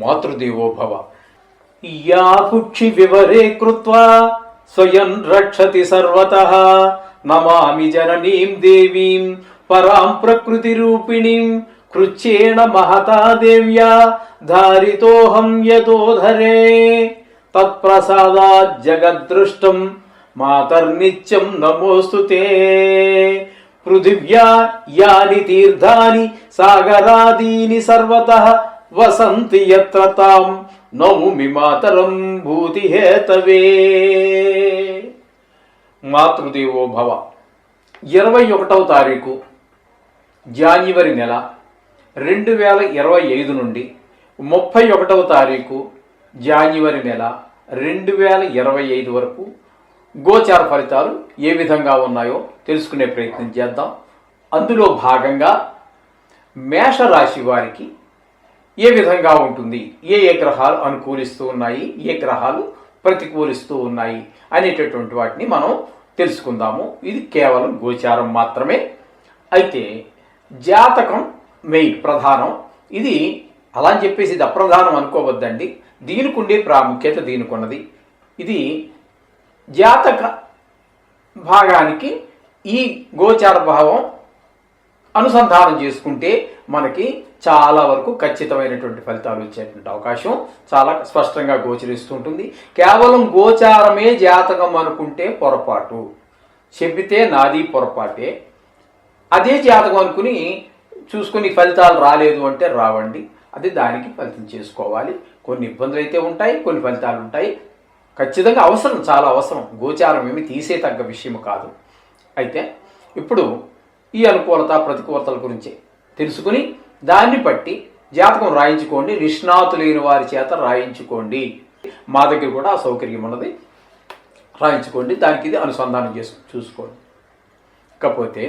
మాతృదేవో భవ. యా కుక్షి వివరే కృత్వా స్వయం రక్షతి సర్వతః నమామి జననీం దేవీం పరాం ప్రకృతి రూపిణీం కృచ్ఛేణ మహతా దేవ్యా ధారితోహం యతోధరే తత్ప్రసాదాత్ జగద్దృష్టం మాతర్నిత్యం నమోస్తుతే. పృథివ్యా యాని తీర్థాని సాగరాదీని సర్వతః వసంతి యత్ర తాం నౌమి మాతరం భూతిహేతవే. మాతృదేవో భవ. 21వ తారీఖు జాన్యువరి నెల 2025 నుండి 31వ తారీఖు జాన్యువరి నెల 2025 వరకు గోచార ఫలితాలు ఏ విధంగా ఉన్నాయో తెలుసుకునే ప్రయత్నం చేద్దాం. అందులో భాగంగా మేషరాశి వారికి ఏ విధంగా ఉంటుంది, ఏ గ్రహాలు అనుకూలిస్తూ ఉన్నాయి, ఏ గ్రహాలు ప్రతికూలిస్తూ ఉన్నాయి అనేటటువంటి వాటిని మనం తెలుసుకుందాము. ఇది కేవలం గోచారం మాత్రమే. అయితే జాతకం మెయిన్ ప్రధానం. ఇది అలా అని చెప్పేసి ఇది అప్రధానం అనుకోవద్దండి. దీనికి ఉండే ప్రాముఖ్యత దీనికి ఉన్నది. ఇది జాతక భాగానికి ఈ గోచార భావం అనుసంధానం చేసుకుంటే మనకి చాలా వరకు ఖచ్చితమైనటువంటి ఫలితాలు వచ్చేటువంటి అవకాశం చాలా స్పష్టంగా గోచరిస్తుంటుంది. కేవలం గోచారమే జాతకం అనుకుంటే పొరపాటు, చెబితే నాది పొరపాటే. అదే జాతకం అనుకుని చూసుకుని ఫలితాలు రాలేదు అంటే రావండి, అది దానికి ఫలితం చేసుకోవాలి. కొన్ని ఇబ్బందులు అయితే ఉంటాయి, కొన్ని ఫలితాలు ఉంటాయి. ఖచ్చితంగా అవసరం, చాలా అవసరం. గోచారం ఏమి తీసే తగ్గ విషయం కాదు. అయితే ఇప్పుడు ఈ అనుకూలత ప్రతికూలతల గురించి తెలుసుకుని దాన్ని బట్టి జాతకం రాయించుకోండి. నిష్ణాతులైన వారి చేత రాయించుకోండి. మా దగ్గర కూడా ఆ సౌకర్యం ఉన్నది, రాయించుకోండి. దానికి ఇది అనుసంధానం చూసుకోండి. ఇకపోతే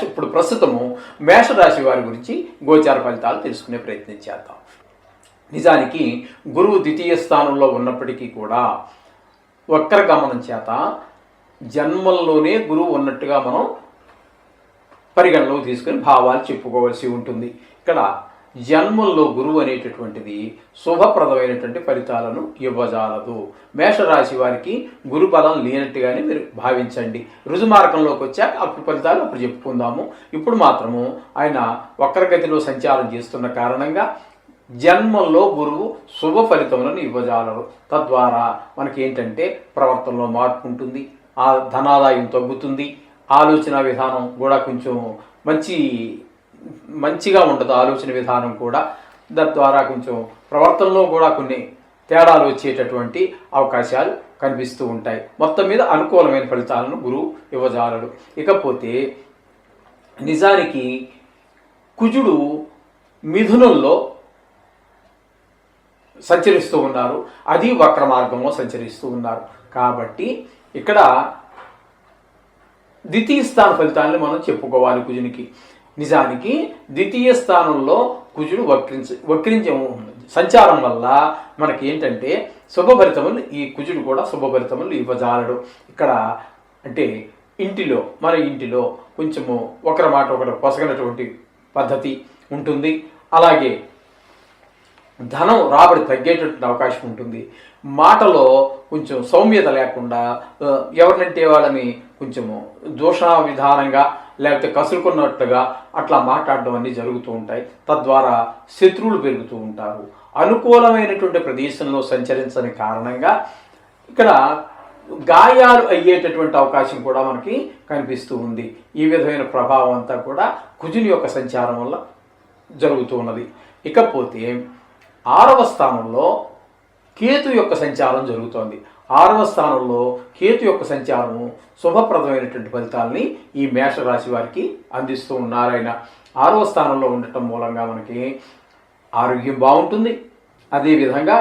ఇప్పుడు ప్రస్తుతము మేషరాశి వారి గురించి గోచార ఫలితాలు తెలుసుకునే ప్రయత్నం చేద్దాం. నిజానికి గురువు ద్వితీయ స్థానంలో ఉన్నప్పటికీ కూడా వక్ర గమనం చేత జన్మల్లోనే గురువు ఉన్నట్టుగా మనం పరిగణలోకి తీసుకుని భావాలు చెప్పుకోవాల్సి ఉంటుంది. ఇక్కడ జన్మల్లో గురువు అనేటటువంటిది శుభప్రదమైనటువంటి ఫలితాలను ఇవ్వజాలదు. మేషరాశి వారికి గురు బలం లేనట్టుగానే మీరు భావించండి. రుజుమార్గంలోకి వచ్చాక అప్పుడు ఫలితాలు అప్పుడు చెప్పుకుందాము. ఇప్పుడు మాత్రము ఆయన వక్రగతిలో సంచారం చేస్తున్న కారణంగా జన్మంలో గురువు శుభ ఫలితములను ఇవ్వజాలరు. తద్వారా మనకి ఏంటంటే ప్రవర్తనలో మార్పు ఉంటుంది, ఆ ధనాదాయం తగ్గుతుంది, ఆలోచన విధానం కూడా కొంచెం మంచిగా ఉండదు. ఆలోచన విధానం కూడా తద్వారా కొంచెం ప్రవర్తనలో కూడా కొన్ని తేడాలు వచ్చేటటువంటి అవకాశాలు కనిపిస్తూ ఉంటాయి. మొత్తం మీద అనుకూలమైన ఫలితాలను గురువు ఇవ్వజాలడు. ఇకపోతే నిజానికి కుజుడు మిథునంలో సంచరిస్తూ ఉన్నారు, అది వక్ర మార్గంలో సంచరిస్తూ ఉన్నారు. కాబట్టి ఇక్కడ ద్వితీయ స్థాన ఫలితాలను మనం చెప్పుకోవాలి. కుజునికి నిజానికి ద్వితీయ స్థానంలో కుజుడు వక్రించ సంచారం వల్ల మనకి ఏంటంటే శుభ ఫలితములు, ఈ కుజుడు కూడా శుభ ఫలితములు ఇవ్వజాలడు. ఇక్కడ అంటే మన ఇంటిలో కొంచెము ఒకరి మాట ఒకరు పొసగనటువంటి పద్ధతి ఉంటుంది. అలాగే ధనం రాబడి తగ్గేటటువంటి అవకాశం ఉంటుంది. మాటలో కొంచెం సౌమ్యత లేకుండా ఎవరినంటే వాళ్ళని కొంచెము దూషణ విధానంగా లేకపోతే కసురుకున్నట్టుగా అట్లా మాట్లాడడం అన్నీ జరుగుతూ ఉంటాయి. తద్వారా శత్రువులు పెరుగుతూ ఉంటారు. అనుకూలమైనటువంటి ప్రదేశంలో సంచరించని కారణంగా ఇక్కడ గాయాలు అయ్యేటటువంటి అవకాశం కూడా మనకి కనిపిస్తూ ఉంది. ఈ విధమైన ప్రభావం అంతా కూడా కుజుని యొక్క సంచారం వల్ల జరుగుతూ ఉన్నది. ఇకపోతే 6వ స్థానంలో కేతు యొక్క సంచారం జరుగుతోంది. 6వ స్థానంలో కేతు యొక్క సంచారము శుభప్రదమైనటువంటి ఫలితాలని ఈ మేషరాశి వారికి అందిస్తూ ఉన్నారు. ఆయన 6వ స్థానంలో ఉండటం మూలంగా మనకి ఆరోగ్యం బాగుంటుంది. అదేవిధంగా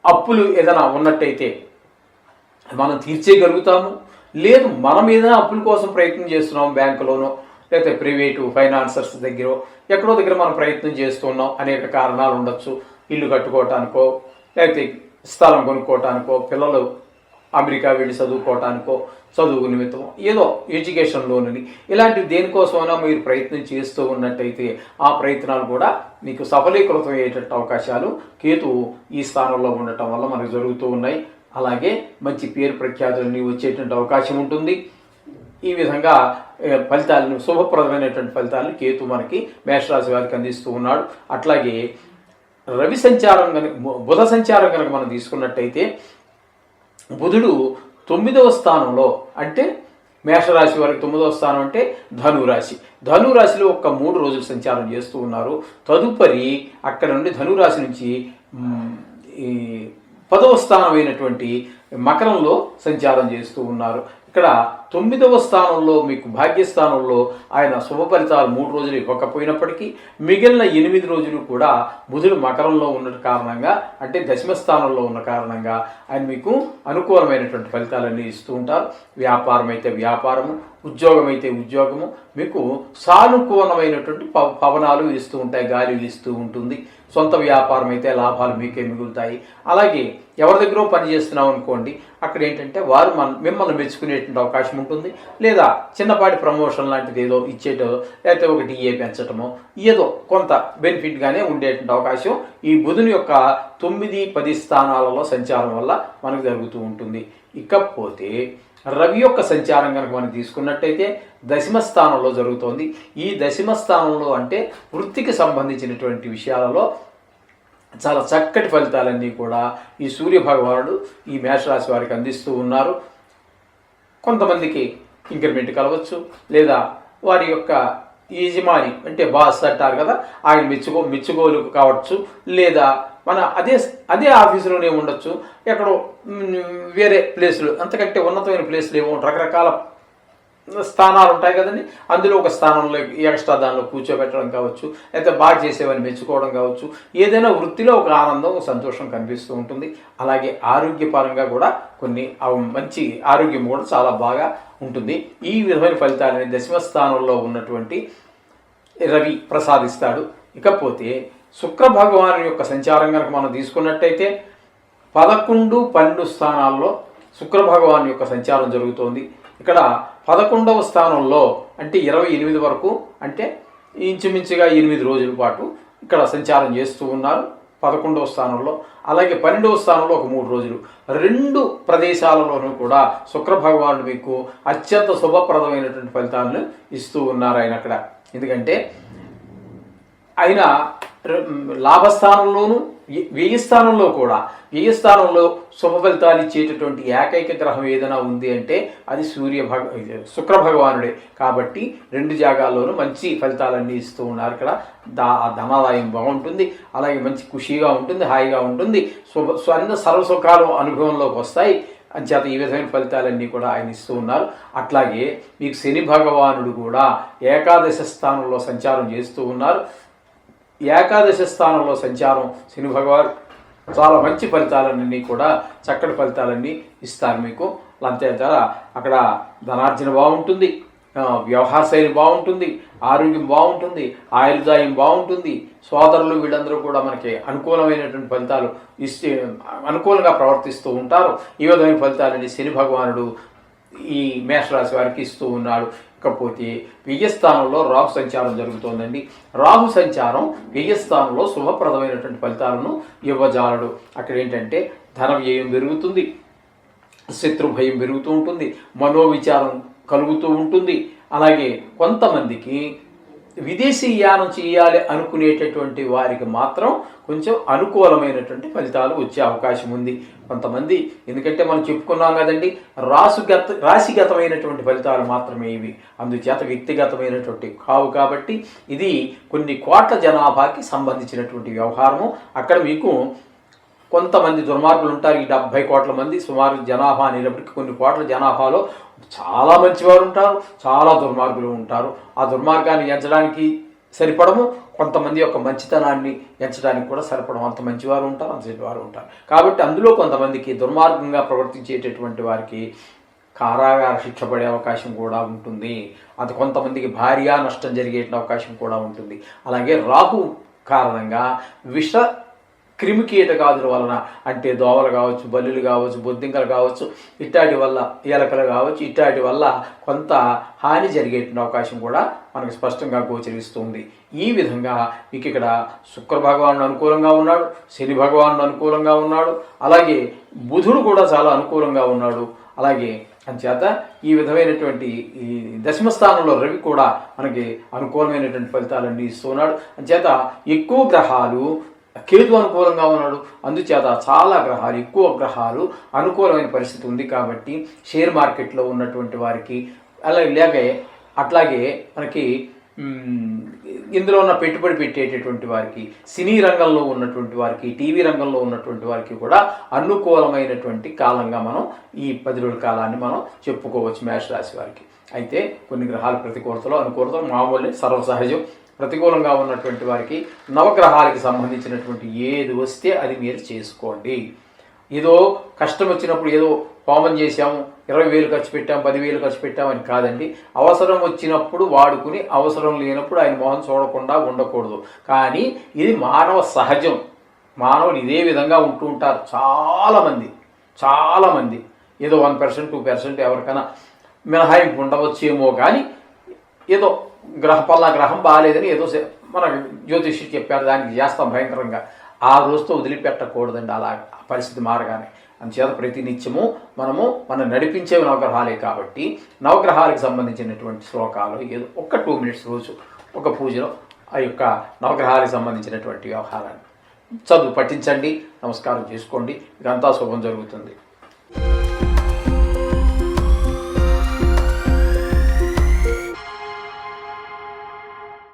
అప్పులు ఏదైనా ఉన్నట్టయితే మనం తీర్చేయగలుగుతాము. లేదు మనం ఏదైనా అప్పుల కోసం ప్రయత్నం చేస్తున్నాం, బ్యాంకులోనో లేకపోతే ప్రైవేటు ఫైనాన్సర్స్ ఎక్కడో దగ్గర మనం ప్రయత్నం చేస్తున్నాం. అనేక కారణాలు ఉండొచ్చు. ఇల్లు కట్టుకోవటానికో లేకపోతే స్థలం కొనుక్కోవటానికో, పిల్లలు అమెరికా వెళ్ళి చదువుకోవటానికో చదువు నిమిత్తం ఏదో ఎడ్యుకేషన్ లోన్ని ఇలాంటివి దేనికోసమైనా మీరు ప్రయత్నం చేస్తూ ఉన్నట్టయితే ఆ ప్రయత్నాలు కూడా మీకు సఫలీకృతం అయ్యేటట్టు అవకాశాలు కేతువు ఈ స్థానంలో ఉండటం వల్ల మనకు జరుగుతూ ఉన్నాయి. అలాగే మంచి పేరు ప్రఖ్యాతులన్నీ వచ్చేటువంటి అవకాశం ఉంటుంది. ఈ విధంగా ఫలితాలను శుభప్రదమైనటువంటి ఫలితాలను కేతు మనకి మేషరాశి వారికి అందిస్తూ ఉన్నాడు. అట్లాగే రవి సంచారం కనుక బుధ సంచారం కనుక మనం తీసుకున్నట్టయితే బుధుడు 9వ స్థానంలో, అంటే మేషరాశి వారికి 9వ స్థానం అంటే ధనురాశి. ధనురాశిలో ఒక 3 రోజులు సంచారం చేస్తూ ఉన్నారు. తదుపరి అక్కడ నుండి ధనురాశి నుంచి ఈ 10వ స్థానం అయినటువంటి మకరంలో సంచారం చేస్తూ ఉన్నారు. ఇక్కడ 9వ స్థానంలో మీకు భాగ్యస్థానంలో ఆయన శుభ ఫలితాలు 3 రోజులు ఇవ్వకపోయినప్పటికీ మిగిలిన 8 రోజులు కూడా బుధుడు మకరంలో ఉన్న కారణంగా, అంటే దశమ స్థానంలో ఉన్న కారణంగా ఆయన మీకు అనుకూలమైనటువంటి ఫలితాలన్నీ ఇస్తూ ఉంటారు. వ్యాపారం అయితే వ్యాపారము, ఉద్యోగం అయితే ఉద్యోగము మీకు సానుకూలమైనటువంటి పవనాలు ఇస్తూ ఉంటాయి, గాలి ఇస్తూ ఉంటుంది. సొంత వ్యాపారం అయితే లాభాలు మీకే మిగులుతాయి. అలాగే ఎవరి దగ్గర పని చేస్తున్నాం అనుకోండి, అక్కడ ఏంటంటే వారు మిమ్మల్ని మెచ్చుకునేటువంటి అవకాశం ఉంటుంది. లేదా చిన్నపాటి ప్రమోషన్ లాంటిది ఏదో ఇచ్చేటో, లేకపోతే ఒక టీఏ పెంచటమో ఏదో కొంత బెనిఫిట్గానే ఉండేటువంటి అవకాశం ఈ బుధుని యొక్క 9, 10 స్థానాలలో సంచారం వల్ల మనకు జరుగుతూ ఉంటుంది. ఇకపోతే రవి యొక్క సంచారం కనుక మనం తీసుకున్నట్టయితే దశమ స్థానంలో జరుగుతోంది. ఈ దశమ స్థానంలో అంటే వృత్తికి సంబంధించినటువంటి విషయాలలో చాలా చక్కటి ఫలితాలన్నీ కూడా ఈ సూర్య భగవానుడు ఈ మేషరాశి వారికి అందిస్తూ ఉన్నారు. కొంతమందికి ఇంక్రిమెంట్ కలవచ్చు, లేదా వారి యొక్క యజమాని అంటే బాస్ అంటారు కదా, ఆయన మెచ్చుకోలు కావచ్చు, లేదా మన అదే ఆఫీసులోనే ఉండొచ్చు, ఎక్కడో వేరే ప్లేసులు, అంతకంటే ఉన్నతమైన ప్లేసులు ఏమో రకరకాల స్థానాలు ఉంటాయి కదండి. అందులో ఒక స్థానంలో ఎక్స్ట్రా దానిలో కూర్చోబెట్టడం కావచ్చు, లేకపోతే బాగా చేసేవని మెచ్చుకోవడం కావచ్చు, ఏదైనా వృత్తిలో ఒక ఆనందం, సంతోషం కనిపిస్తూ ఉంటుంది. అలాగే ఆరోగ్యపరంగా కూడా కొన్ని మంచి ఆరోగ్యం కూడా చాలా బాగా ఉంటుంది. ఈ విధమైన ఫలితాలని దశమ స్థానంలో ఉన్నటువంటి రవి ప్రసాదిస్తాడు. ఇకపోతే శుక్ర భగవాను యొక్క సంచారం కనుక మనం తీసుకున్నట్టయితే 11, 12 స్థానాల్లో శుక్ర భగవాన్ యొక్క సంచారం జరుగుతోంది. ఇక్కడ 11వ స్థానంలో అంటే 28 వరకు, అంటే ఇంచుమించుగా 8 రోజుల పాటు ఇక్కడ సంచారం చేస్తూ ఉన్నారు 11వ స్థానంలో. అలాగే 12వ స్థానంలో ఒక 3 రోజులు. 2 ప్రదేశాలలోనూ కూడా శుక్ర భగవానుడు మీకు అత్యంత శుభప్రదమైనటువంటి ఫలితాలను ఇస్తూ ఉన్నారు ఆయన అక్కడ. ఎందుకంటే ఆయన లాభస్థానంలోను, వ్యయ స్థానంలో కూడా, వ్యయ స్థానంలో శుభ ఫలితాలు ఇచ్చేటటువంటి ఏకైక గ్రహం ఏదైనా ఉంది అంటే అది శుక్ర భగవానుడే. కాబట్టి 2 జాగాల్లోనూ మంచి ఫలితాలన్నీ ఇస్తూ ఉన్నారు. ఇక్కడ ధనాదాయం బాగుంటుంది, అలాగే మంచి ఖుషీగా ఉంటుంది, హాయిగా ఉంటుంది, సర్వసుఖాలు అనుభవంలోకి వస్తాయి. అంచేత ఈ విధమైన ఫలితాలన్నీ కూడా ఆయన ఇస్తూ ఉన్నారు. అట్లాగే మీకు శని భగవానుడు కూడా ఏకాదశ స్థానంలో సంచారం చేస్తూ ఉన్నారు. ఏకాదశ స్థానంలో సంచారం శని భగవాన్ చాలా మంచి ఫలితాలన్నీ కూడా, చక్కటి ఫలితాలన్నీ ఇస్తారు మీకు. అంతే ద్వారా అక్కడ ధనార్జన బాగుంటుంది, వ్యవహార శైలి బాగుంటుంది, ఆరోగ్యం బాగుంటుంది, ఆయుర్దాయం బాగుంటుంది. సోదరులు వీళ్ళందరూ కూడా మనకి అనుకూలమైనటువంటి ఫలితాలు అనుకూలంగా ప్రవర్తిస్తూ ఉంటారు. ఈ విధమైన ఫలితాలని శని భగవానుడు ఈ మేషరాశి వారికి ఇస్తూ ఉన్నాడు. ఇకపోతే వ్యయస్థానంలో రాహు సంచారం జరుగుతోందండి. రాహు సంచారం వ్యయస్థానంలో శుభప్రదమైనటువంటి ఫలితాలను ఇవ్వజాలడు. అక్కడ ఏంటంటే ధన వ్యయం పెరుగుతుంది, శత్రు భయం పెరుగుతూ ఉంటుంది, మనోవిచారం కలుగుతూ ఉంటుంది. అలాగే కొంతమందికి విదేశీ యానం చేయాలి అనుకునేటటువంటి వారికి మాత్రం కొంచెం అనుకూలమైనటువంటి ఫలితాలు వచ్చే అవకాశం ఉంది. కొంతమంది, ఎందుకంటే మనం చెప్పుకున్నాం కదండి, రాశిగతమైనటువంటి ఫలితాలు మాత్రమే ఇవి, అందుచేత వ్యక్తిగతమైనటువంటి కావు. కాబట్టి ఇది కొన్ని కోట్ల జనాభాకి సంబంధించినటువంటి వ్యవహారము. అక్కడ మీకు కొంతమంది దుర్మార్గులు ఉంటారు. ఈ 70 కోట్ల మంది సుమారు జనాభా అనేటప్పటికీ కొన్ని కోట్ల జనాభాలో చాలా మంచివారు ఉంటారు, చాలా దుర్మార్గులు ఉంటారు. ఆ దుర్మార్గాన్ని ఎంచడానికి సరిపడము, కొంతమంది యొక్క మంచితనాన్ని ఎంచడానికి కూడా సరిపడము. అంత మంచివారు ఉంటారు, అంత చెడ్డవారు ఉంటారు. కాబట్టి అందులో కొంతమందికి దుర్మార్గంగా ప్రవర్తించేటటువంటి వారికి కారాగార శిక్ష పడే అవకాశం కూడా ఉంటుంది. అది కొంతమందికి భారీగా నష్టం జరిగే అవకాశం కూడా ఉంటుంది. అలాగే రాహు కారణంగా క్రిమికీటకాదుల వలన అంటే దోమలు కావచ్చు, బల్లులు కావచ్చు, బొద్దింకలు కావచ్చు, ఇట్లాంటి వల్ల ఎలకలు కావచ్చు, ఇట్లాంటి వల్ల కొంత హాని జరిగేటువంటి అవకాశం కూడా మనకు స్పష్టంగా గోచరిస్తుంది. ఈ విధంగా మీకు ఇక్కడ శుక్ర భగవానుడు అనుకూలంగా ఉన్నాడు, శని భగవానుడు అనుకూలంగా ఉన్నాడు, అలాగే బుధుడు కూడా చాలా అనుకూలంగా ఉన్నాడు. అలాగే అంచేత ఈ విధమైనటువంటి ఈ దశమ స్థానంలో రవి కూడా మనకి అనుకూలమైనటువంటి ఫలితాలన్నీ ఇస్తున్నాడు. అంచేత ఎక్కువ గ్రహాలు కేతు అనుకూలంగా ఉన్నాడు, అందుచేత చాలా గ్రహాలు ఎక్కువ గ్రహాలు అనుకూలమైన పరిస్థితి ఉంది. కాబట్టి షేర్ మార్కెట్లో ఉన్నటువంటి వారికి అట్లాగే మనకి ఇందులో ఉన్న పెట్టుబడి పెట్టేటటువంటి వారికి, సినీ రంగంలో ఉన్నటువంటి వారికి, టీవీ రంగంలో ఉన్నటువంటి వారికి కూడా అనుకూలమైనటువంటి కాలంగా మనం ఈ 10 రోజుల కాలాన్ని మనం చెప్పుకోవచ్చు మేషరాశి వారికి. అయితే కొన్ని గ్రహాల ప్రతికూలతలో అనుకూలత మామూలే, సర్వసహజం. ప్రతికూలంగా ఉన్నటువంటి వారికి నవగ్రహాలకి సంబంధించినటువంటి ఏది వస్తే అది మీరు చేసుకోండి. ఏదో కష్టం వచ్చినప్పుడు ఏదో హోమం చేశాము, 20,000 ఖర్చు పెట్టాం, 10,000 ఖర్చు పెట్టామని కాదండి. అవసరం వచ్చినప్పుడు వాడుకుని, అవసరం లేనప్పుడు ఆయన మొహం చూడకుండా ఉండకూడదు. కానీ ఇది మానవ సహజం. మానవులు ఇదే విధంగా ఉంటూ ఉంటారు. చాలామంది ఏదో 1%, 2% ఎవరికైనా మినహాయింపు ఉండవచ్చేమో, కానీ ఏదో గ్రహం బాగాలేదని ఏదో మన జ్యోతిష్యుడు చెప్పారు, దానికి చేస్తాం భయంకరంగా. ఆ రోజుతో వదిలిపెట్టకూడదండి. అలా పరిస్థితి మారగానే. అందుచేత ప్రతినిత్యము మనం నడిపించేవి నవగ్రహాలే కాబట్టి నవగ్రహాలకు సంబంధించినటువంటి శ్లోకాలు ఏదో ఒక 2 minutes రోజు ఒక పూజలో ఆ యొక్క నవగ్రహాలకు సంబంధించినటువంటి వ్యవహారాన్ని చదువు పఠించండి, నమస్కారం చేసుకోండి. ఇదంతా శుభం జరుగుతుంది.